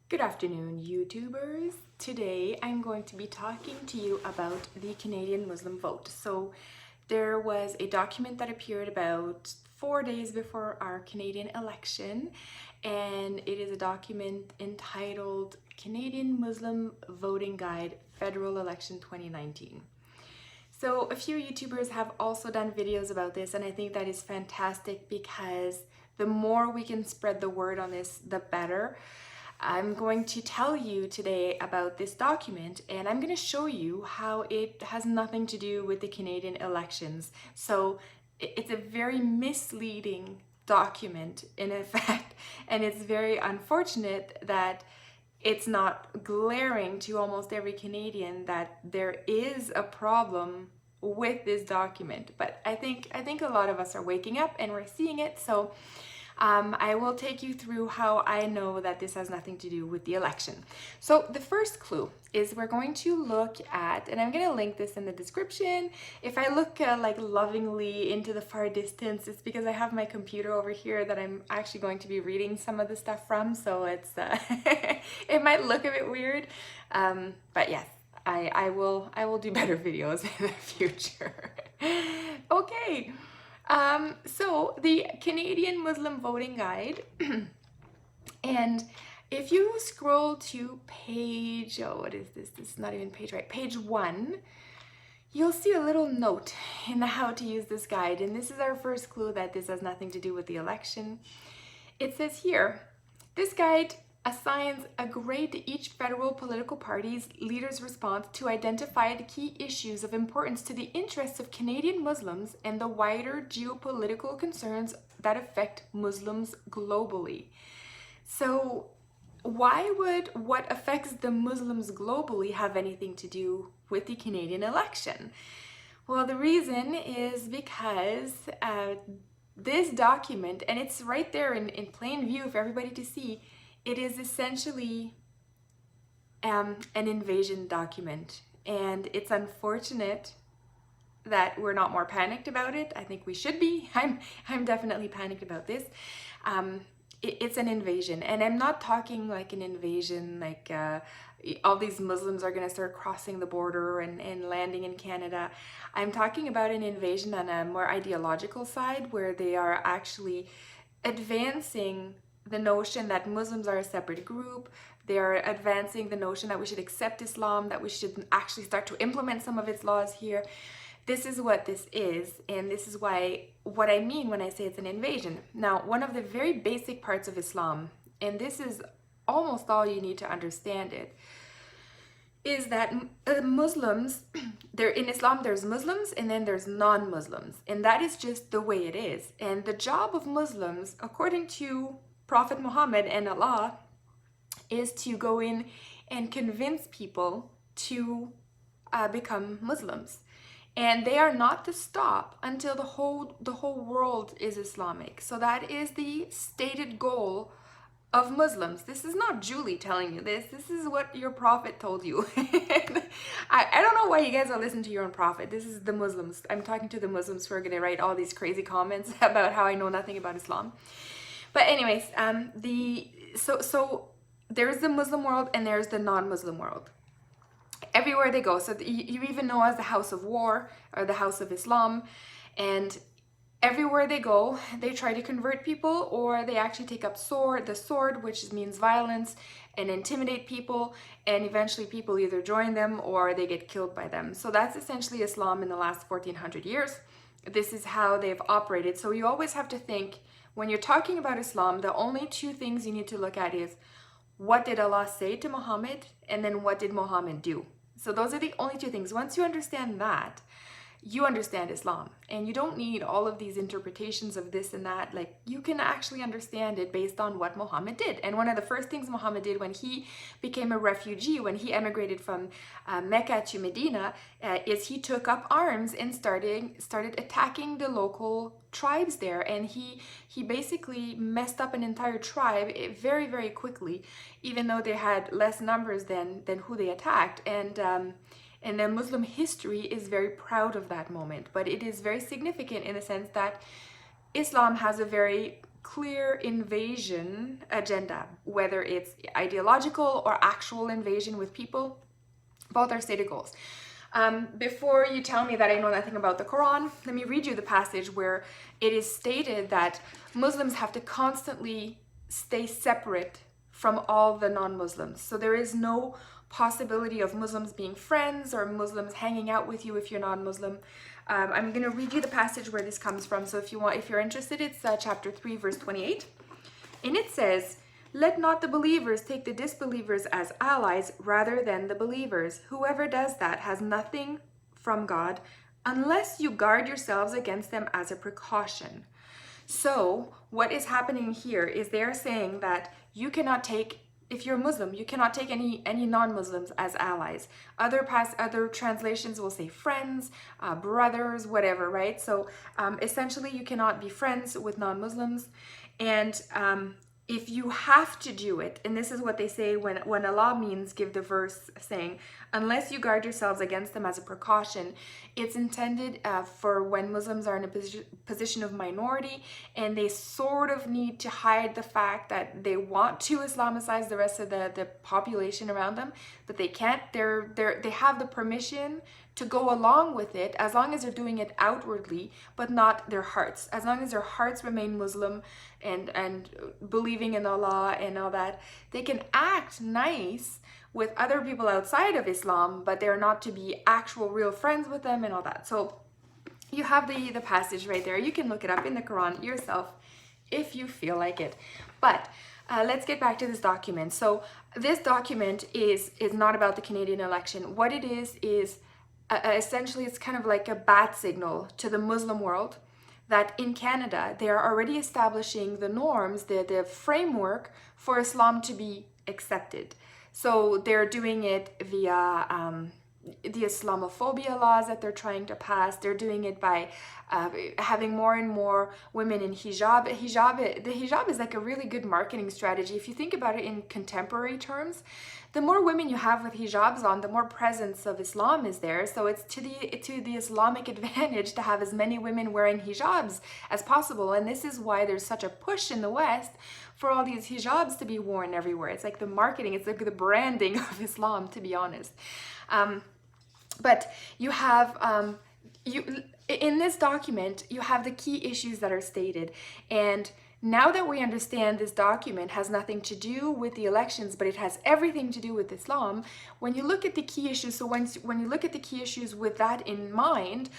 Good afternoon, YouTubers. Today I'm going to be talking to you about the Canadian Muslim vote. So there was a document that appeared about 4 days before our Canadian election, and it is a document entitled Canadian Muslim Voting Guide Federal Election 2019. So a few YouTubers have also done videos about this, and I think that is fantastic because the more we can spread the word on this, the better. I'm going to tell you today about this document, and I'm going to show you how it has nothing to do with the Canadian elections. So it's a very misleading document in effect, and it's very unfortunate that it's not glaring to almost every Canadian that there is a problem with this document. But I think a lot of us are waking up and we're seeing it. So I will take you through how I know that this has nothing to do with the election. So the first clue is we're going to look at, and I'm going to link this in the description. If I look like lovingly into the far distance, it's because I have my computer over here that I'm actually going to be reading some of the stuff from. So it's it might look a bit weird, but yes, I will do better videos in the future. Okay. So the Canadian Muslim Voting Guide, and if you scroll to page, what is this? This is not even page, right? Page 1, you'll see a little note in the how to use this guide. And this is our first clue that this has nothing to do with the election. It says here, this guide assigns a grade to each federal political party's leader's response to identify the key issues of importance to the interests of Canadian Muslims and the wider geopolitical concerns that affect Muslims globally. So why would what affects the Muslims globally have anything to do with the Canadian election? Well, the reason is because this document, and it's right there in plain view for everybody to see, it is essentially an invasion document, and it's unfortunate that we're not more panicked about it. I think we should be. I'm definitely panicked about this. It's an invasion, and I'm not talking like an invasion like all these Muslims are going to start crossing the border and landing in Canada. I'm talking about an invasion on a more ideological side, where they are actually advancing the notion that Muslims are a separate group. They are advancing the notion that we should accept Islam, that we should actually start to implement some of its laws here. This is what this is, and this is what I mean when I say it's an invasion. Now, one of the very basic parts of Islam, and this is almost all you need to understand it, is that Muslims, in Islam there's Muslims and then there's non-Muslims, and that is just the way it is. And the job of Muslims, according to Prophet Muhammad and Allah, is to go in and convince people to become Muslims. And they are not to stop until the whole world is Islamic. So that is the stated goal of Muslims. This is not Julie telling you this. This is what your prophet told you. I don't know why you guys don't listen to your own prophet. This is the Muslims. I'm talking to the Muslims who are going to write all these crazy comments about how I know nothing about Islam. But anyways, so there's the Muslim world and there's the non-Muslim world. Everywhere they go, so you even know as the House of War or the House of Islam, and everywhere they go, they try to convert people, or they actually take up the sword, which means violence, and intimidate people, and eventually people either join them or they get killed by them. So that's essentially Islam in the last 1400 years. This is how they've operated. So you always have to think, when you're talking about Islam, the only two things you need to look at is what did Allah say to Muhammad, and then what did Muhammad do? So those are the only two things. Once you understand that, you understand Islam, and you don't need all of these interpretations of this and that. Like, you can actually understand it based on what Muhammad did. And one of the first things Muhammad did when he became a refugee, when he emigrated from Mecca to Medina, is he took up arms and started attacking the local tribes there, and he basically messed up an entire tribe very, very quickly, even though they had less numbers than who they attacked. And then Muslim history is very proud of that moment, but it is very significant in the sense that Islam has a very clear invasion agenda, whether it's ideological or actual invasion with people. Both are stated goals. Before you tell me that I know nothing about the Quran, let me read you the passage where it is stated that Muslims have to constantly stay separate from all the non-Muslims. So there is no possibility of Muslims being friends or Muslims hanging out with you if you're non-Muslim. I'm going to read you the passage where this comes from. So if you're interested, it's chapter 3, verse 28. And it says, "Let not the believers take the disbelievers as allies rather than the believers. Whoever does that has nothing from God unless you guard yourselves against them as a precaution." So what is happening here is they're saying that you cannot take, if you're a Muslim, you cannot take any non-Muslims as allies. Other translations will say friends, brothers, whatever, right? So essentially you cannot be friends with non-Muslims. And if you have to do it, and this is what they say when Allah means give the verse saying, unless you guard yourselves against them as a precaution, it's intended for when Muslims are in a position of minority and they sort of need to hide the fact that they want to Islamicize the rest of the population around them, but they can't. They have the permission to go along with it as long as they're doing it outwardly, but not their hearts. As long as their hearts remain Muslim and believing in Allah and all that, they can act nice with other people outside of Islam, but they're not to be actual real friends with them and all that. So you have the passage right there. You can look it up in the Quran yourself if you feel like it. But let's get back to this document. So this document is not about the Canadian election. What it is essentially it's kind of like a bat signal to the Muslim world that in Canada they are already establishing the norms, the framework for Islam to be accepted. So they're doing it via the Islamophobia laws that they're trying to pass. They're doing it by having more and more women in hijab. The hijab is like a really good marketing strategy. If you think about it in contemporary terms, the more women you have with hijabs on, the more presence of Islam is there. So it's to the Islamic advantage to have as many women wearing hijabs as possible. And this is why there's such a push in the West for all these hijabs to be worn everywhere. It's like the marketing, it's like the branding of Islam, to be honest. But you have, in this document, you have the key issues that are stated. And now that we understand this document has nothing to do with the elections, but it has everything to do with Islam, when you look at the key issues, so when you look at the key issues with that in mind,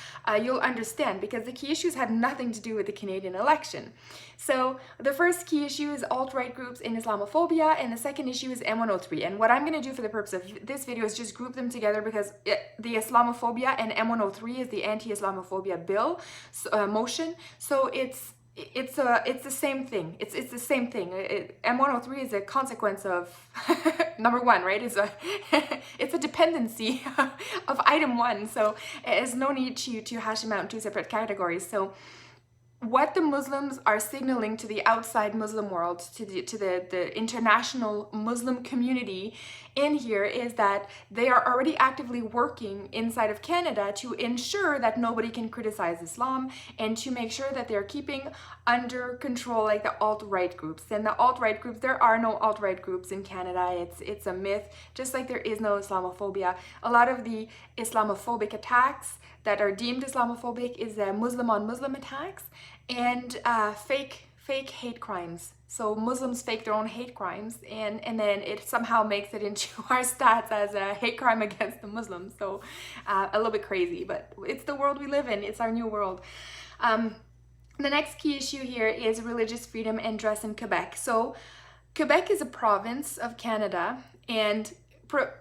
you'll understand, because the key issues had nothing to do with the Canadian election. So the first key issue is alt-right groups in Islamophobia, and the second issue is M103. And what I'm going to do for the purpose of this video is just group them together, because the Islamophobia and M103 is the anti-Islamophobia bill motion. So it's the same thing. It's the same thing. M103 is a consequence of number one, right? It's a dependency of item one. So there's no need to hash them out in two separate categories. So what the Muslims are signaling to the outside Muslim world, to the international Muslim community in here, is that they are already actively working inside of Canada to ensure that nobody can criticize Islam and to make sure that they're keeping under control like the alt-right groups. And the alt-right groups, there are no alt-right groups in Canada. It's a myth, just like there is no Islamophobia. A lot of the Islamophobic attacks that are deemed Islamophobic is Muslim on Muslim attacks and fake hate crimes. So Muslims fake their own hate crimes and then it somehow makes it into our stats as a hate crime against the Muslims. So a little bit crazy, but it's the world we live in. It's our new world. The next key issue here is religious freedom and dress in Quebec. So Quebec is a province of Canada, and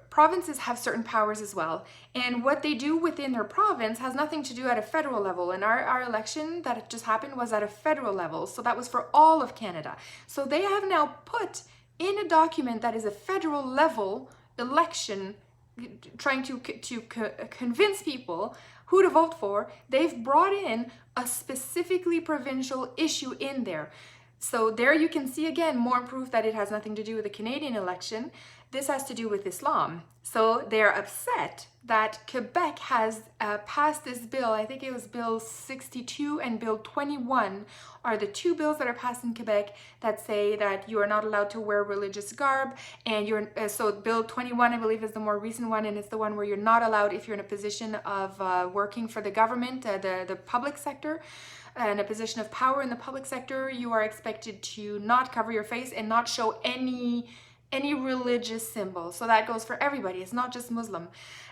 provinces have certain powers as well, and what they do within their province has nothing to do at a federal level. And our election that just happened was at a federal level, so that was for all of Canada. So they have now put in a document that is a federal level election, trying to convince people who to vote for. They've brought in a specifically provincial issue in there. So there you can see again more proof that it has nothing to do with the Canadian election. This has to do with Islam. So they're upset that Quebec has passed this bill. I think it was Bill 62 and Bill 21 are the two bills that are passed in Quebec that say that you are not allowed to wear religious garb. And so Bill 21, I believe, is the more recent one, and it's the one where you're not allowed, if you're in a position of working for the government, the public sector, in a position of power in the public sector, you are expected to not cover your face and not show any religious symbol. So that goes for everybody. It's not just Muslim.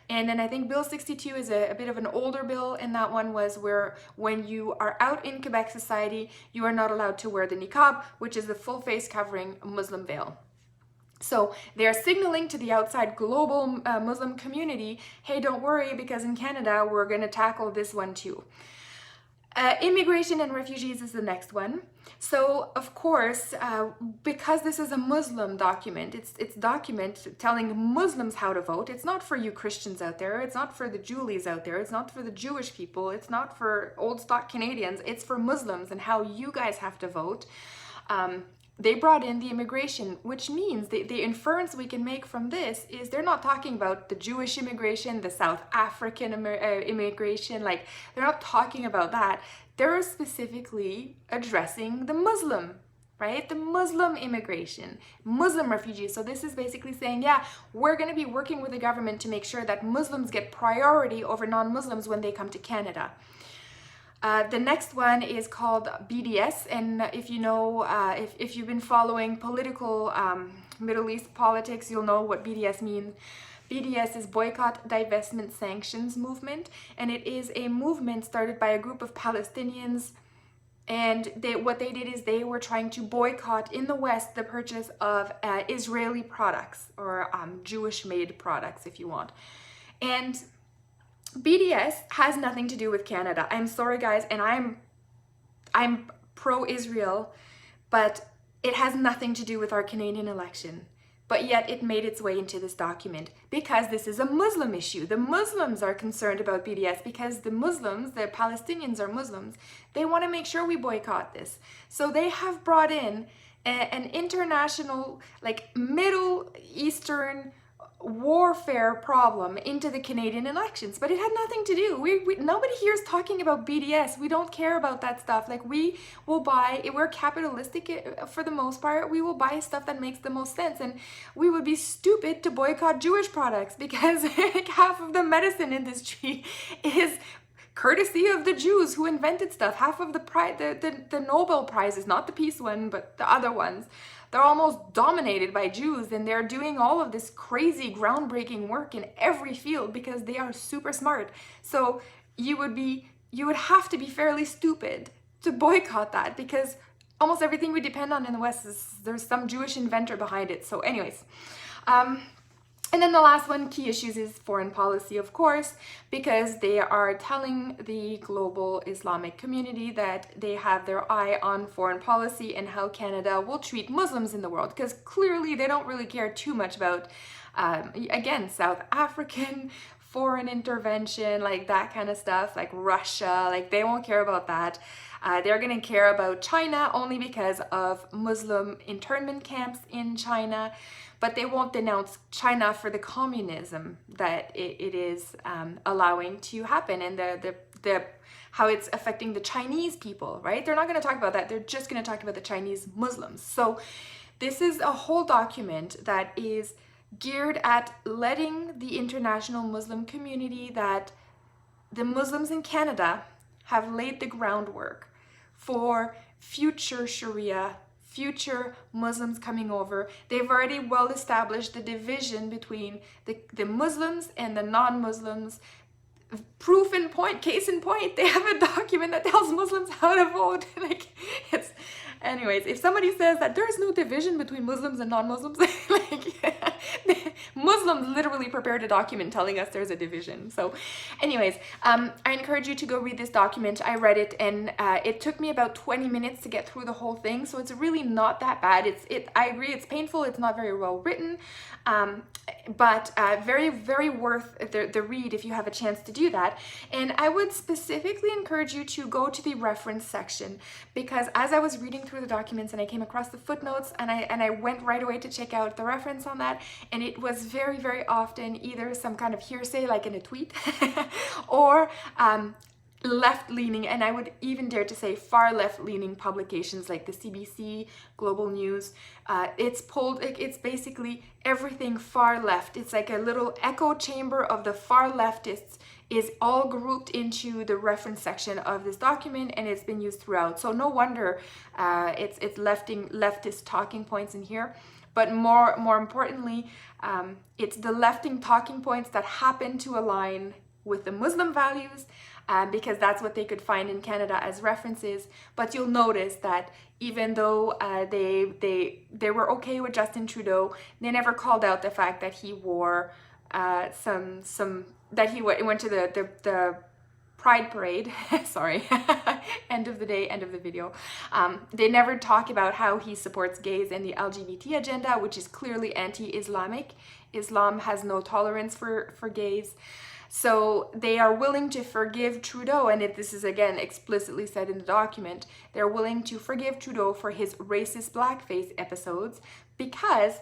And then I think Bill 62 is a bit of an older bill, and that one was where when you are out in Quebec society, you are not allowed to wear the niqab, which is the full face covering Muslim veil. So they're signaling to the outside global Muslim community, hey, don't worry, because in Canada, we're going to tackle this one too. Immigration and refugees is the next one. So, of course, because this is a Muslim document, it's document telling Muslims how to vote. It's not for you Christians out there. It's not for the Julies out there. It's not for the Jewish people. It's not for old stock Canadians. It's for Muslims and how you guys have to vote. They brought in the immigration, which means the inference we can make from this is they're not talking about the Jewish immigration, the South African immigration, like they're not talking about that. They're specifically addressing the Muslim, right? The Muslim immigration, Muslim refugees. So this is basically saying, yeah, we're going to be working with the government to make sure that Muslims get priority over non-Muslims when they come to Canada. The next one is called BDS, and if you know, if you've been following political Middle East politics, you'll know what BDS means. BDS is Boycott, Divestment, Sanctions Movement, and it is a movement started by a group of Palestinians, and what they did is they were trying to boycott in the West the purchase of Israeli products, or Jewish-made products, if you want. And BDS has nothing to do with Canada. I'm sorry, guys, and I'm pro-Israel, but it has nothing to do with our Canadian election. But yet it made its way into this document because this is a Muslim issue. The Muslims are concerned about BDS because the Muslims, the Palestinians are Muslims. They want to make sure we boycott this. So they have brought in an international, like Middle Eastern warfare problem into the Canadian elections, but it had nothing to do. Nobody here is talking about BDS. We don't care about that stuff. Like, we will buy, we're capitalistic for the most part. We will buy stuff that makes the most sense, and we would be stupid to boycott Jewish products because half of the medicine industry is courtesy of the Jews who invented stuff. Half of the Nobel Prizes, not the peace one, but the other ones, they're almost dominated by Jews, and they're doing all of this crazy groundbreaking work in every field because they are super smart. So you would have to be fairly stupid to boycott that because almost everything we depend on in the West there's some Jewish inventor behind it. So anyways, and then the last one, key issues, is foreign policy, of course, because they are telling the global Islamic community that they have their eye on foreign policy and how Canada will treat Muslims in the world, because clearly they don't really care too much about, again, South African foreign intervention, like that kind of stuff, like Russia, like they won't care about that. They're going to care about China only because of Muslim internment camps in China. But they won't denounce China for the communism that it is allowing to happen and the how it's affecting the Chinese people, right? They're not going to talk about that. They're just going to talk about the Chinese Muslims. So this is a whole document that is geared at letting the international Muslim community that the Muslims in Canada have laid the groundwork for future Sharia, future Muslims coming over. They've already well established the division between the Muslims and the non-Muslims. Proof in point, case in point, they have a document that tells Muslims how to vote. Like, it's, anyways, if somebody says that there's no division between Muslims and non-Muslims, like, Muslims literally prepared a document telling us there's a division. So anyways, I encourage you to go read this document. I read it, and it took me about 20 minutes to get through the whole thing, so it's really not that bad. I agree, it's painful, it's not very well written, but very, very worth the read if you have a chance to do that. And I would specifically encourage you to go to the reference section, because as I was reading through the documents and I came across the footnotes, and I went right away to check out the reference on that, and it was very, very often either some kind of hearsay like in a tweet or left-leaning, and I would even dare to say far left-leaning publications like the CBC, Global News. It's basically everything far left. It's like a little echo chamber of the far leftists is all grouped into the reference section of this document, and it's been used throughout. So no wonder it's leftist talking points in here. But more importantly, it's the lefting talking points that happen to align with the Muslim values, because that's what they could find in Canada as references. But you'll notice that even though they were okay with Justin Trudeau, they never called out the fact that he wore that he went to the Pride Parade. Sorry, end of the day, end of the video. They never talk about how he supports gays and the LGBT agenda, which is clearly anti-Islamic. Islam has no tolerance for gays. So they are willing to forgive Trudeau, and this is again explicitly said in the document, they're willing to forgive Trudeau for his racist blackface episodes because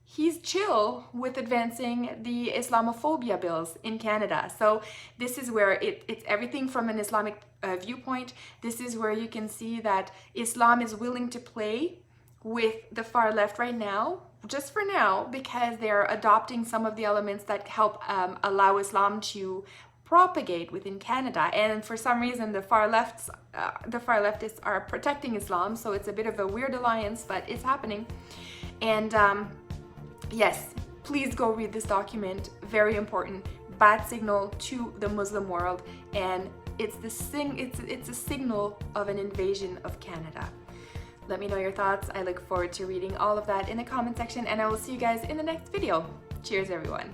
he's chill with advancing the Islamophobia bills in Canada. So this is where it's everything from an Islamic viewpoint. This is where you can see that Islam is willing to play with the far left right now, just for now, because they're adopting some of the elements that help allow Islam to propagate within Canada. And for some reason, the far leftists are protecting Islam. So it's a bit of a weird alliance, but it's happening. And yes, please go read this document. Very important. Bad signal to the Muslim world, and it's a signal of an invasion of Canada. Let me know your thoughts. I look forward to reading all of that in the comment section, and I will see you guys in the next video. Cheers, everyone.